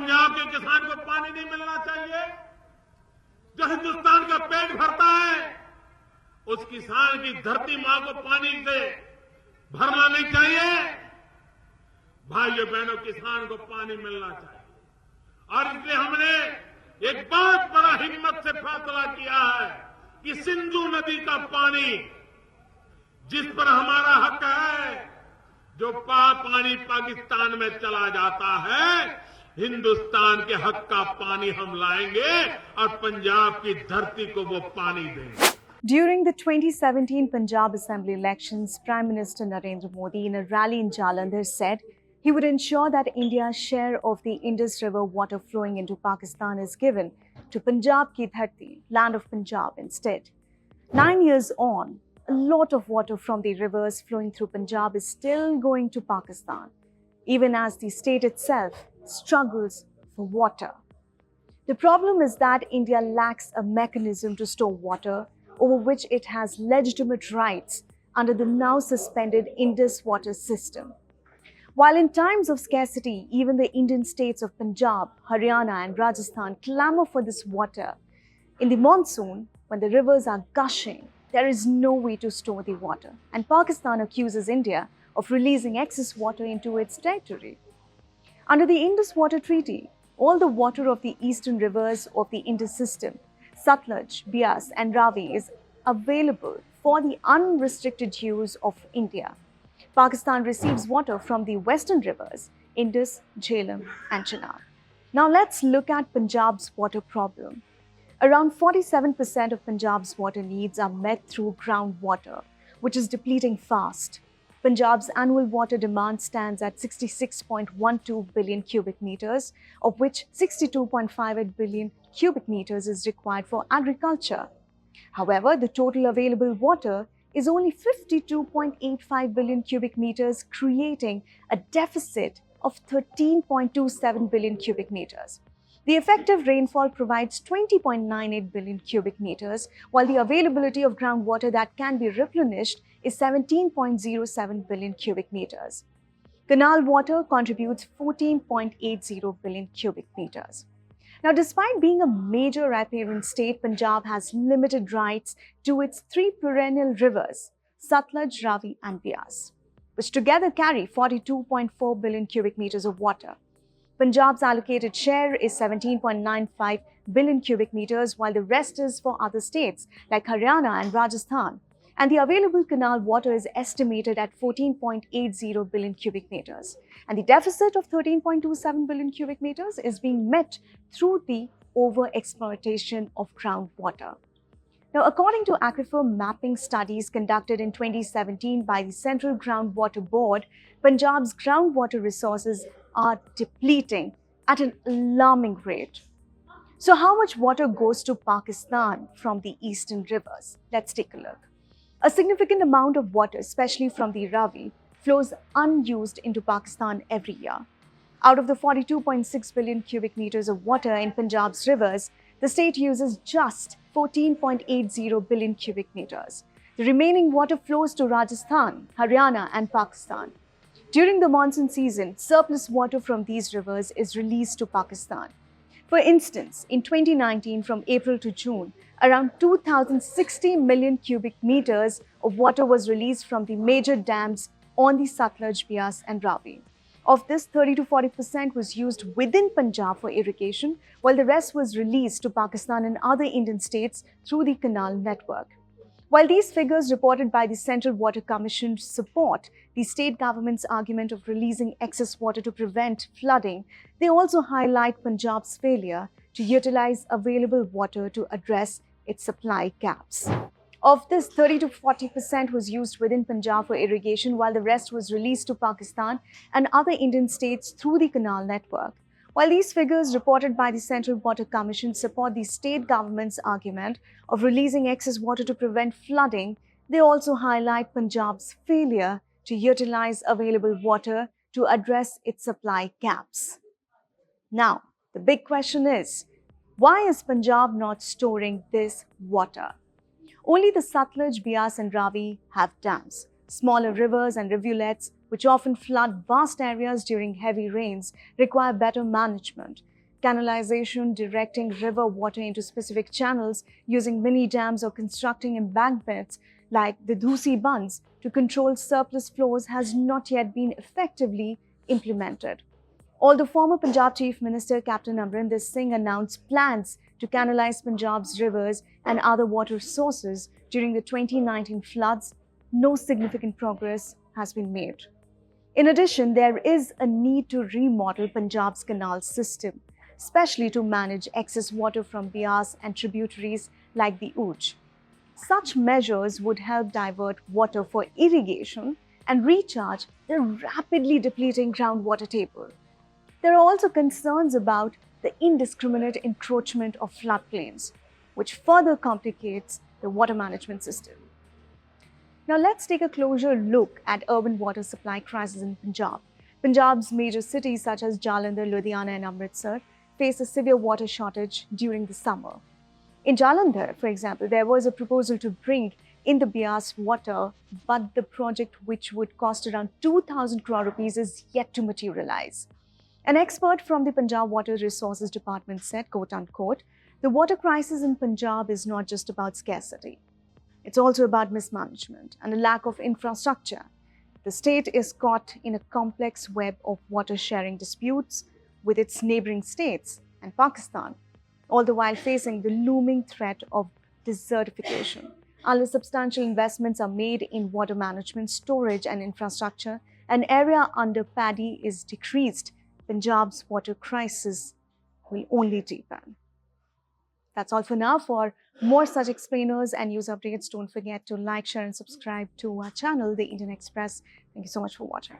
पंजाब के किसान को पानी नहीं मिलना चाहिए? जो हिंदुस्तान का पेट भरता है, उस किसान की धरती मां को पानी से भरना नहीं चाहिए? भाइयों बहनों, किसान को पानी मिलना चाहिए और इसलिए हमने एक बहुत बड़ा हिम्मत से फैसला किया है कि सिंधु नदी का पानी जिस पर हमारा हक है, जो पानी पाकिस्तान में चला जाता है, हिंदुस्तान के हक का पानी हम लाएंगे और पंजाब की धरती को वो पानी देंगे। During the 2017 Punjab Assembly elections, Prime Minister Narendra Modi in a rally in Jalandhar said he would ensure that India's share of the Indus River water flowing into Pakistan is given to Punjab ki dharti, land of Punjab instead. 9 years on, a lot of water from the rivers flowing through Punjab is still going to Pakistan, even as the state itself struggles for water. The problem is that India lacks a mechanism to store water over which it has legitimate rights under the now suspended Indus water system. While in times of scarcity, even the Indian states of Punjab, Haryana and Rajasthan clamor for this water, in the monsoon, when the rivers are gushing, there is no way to store the water, and Pakistan accuses India of releasing excess water into its territory. Under the Indus Water Treaty, all the water of the eastern rivers of the Indus system, Sutlej, Bias and Ravi, is available for the unrestricted use of India. Pakistan receives water from the western rivers, Indus, Jhelum and Chenab. Now let's look at Punjab's water problem. Around 47% of Punjab's water needs are met through groundwater, which is depleting fast. Punjab's annual water demand stands at 66.12 billion cubic meters, of which 62.58 billion cubic meters is required for agriculture. However, the total available water is only 52.85 billion cubic meters, creating a deficit of 13.27 billion cubic meters. The effective rainfall provides 20.98 billion cubic meters, while the availability of groundwater that can be replenished is 17.07 billion cubic meters. Canal water contributes 14.80 billion cubic meters. Now, despite being a major riparian state, Punjab has limited rights to its three perennial rivers, Sutlej, Ravi and Bias, which together carry 42.4 billion cubic meters of water. Punjab's allocated share is 17.95 billion cubic meters, while the rest is for other states like Haryana and Rajasthan. And the available canal water is estimated at 14.80 billion cubic meters. And the deficit of 13.27 billion cubic meters is being met through the over-exploitation of groundwater. Now, according to aquifer mapping studies conducted in 2017 by the Central Groundwater Board, Punjab's groundwater resources are depleting at an alarming rate. So how much water goes to Pakistan from the eastern rivers? Let's take a look. A significant amount of water, especially from the Ravi, flows unused into Pakistan every year. Out of the 42.6 billion cubic meters of water in Punjab's rivers, the state uses just 14.80 billion cubic meters. The remaining water flows to Rajasthan, Haryana and Pakistan. During the monsoon season, surplus water from these rivers is released to Pakistan. For instance, in 2019, from April to June, around 2,060 million cubic meters of water was released from the major dams on the Sutlej, Bias and Ravi. Of this, 30 to 40% was used within Punjab for irrigation, while the rest was released to Pakistan and other Indian states through the canal network. While these figures reported by the Central Water Commission support the state government's argument of releasing excess water to prevent flooding, they also highlight Punjab's failure to utilize available water to address its supply gaps. Of this, 30 to 40% was used within Punjab for irrigation, while the rest was released to Pakistan and other Indian states through the canal network. While these figures reported by the Central Water Commission support the state government's argument of releasing excess water to prevent flooding, they also highlight Punjab's failure to utilize available water to address its supply gaps. Now, the big question is, why is Punjab not storing this water? Only the Sutlej, Bias and Ravi have dams. Smaller rivers and rivulets which often flood vast areas during heavy rains, require better management. Canalization, directing river water into specific channels, using mini dams or constructing embankments like the Dhusi bunds to control surplus flows has not yet been effectively implemented. Although former Punjab Chief Minister Captain Amrinder Singh announced plans to canalize Punjab's rivers and other water sources during the 2019 floods, no significant progress has been made. In addition, there is a need to remodel Punjab's canal system, especially to manage excess water from Bias and tributaries like the Uj. Such measures would help divert water for irrigation and recharge the rapidly depleting groundwater table. There are also concerns about the indiscriminate encroachment of floodplains, which further complicates the water management system. Now let's take a closer look at urban water supply crisis in Punjab. Punjab's major cities such as Jalandhar, Ludhiana and Amritsar face a severe water shortage during the summer. In Jalandhar, for example, there was a proposal to bring in the Bias water, but the project, which would cost around 2,000 crore rupees, is yet to materialize. An expert from the Punjab Water Resources Department said, quote unquote, "The water crisis in Punjab is not just about scarcity. It's also about mismanagement and a lack of infrastructure. The state is caught in a complex web of water sharing disputes with its neighboring states and Pakistan, all the while facing the looming threat of desertification. Unless substantial investments are made in water management, storage and infrastructure, an area under paddy is decreased, Punjab's water crisis will only deepen." That's all for now. For more such explainers and news updates, don't forget to like, share and subscribe to our channel, The Indian Express. Thank you so much for watching.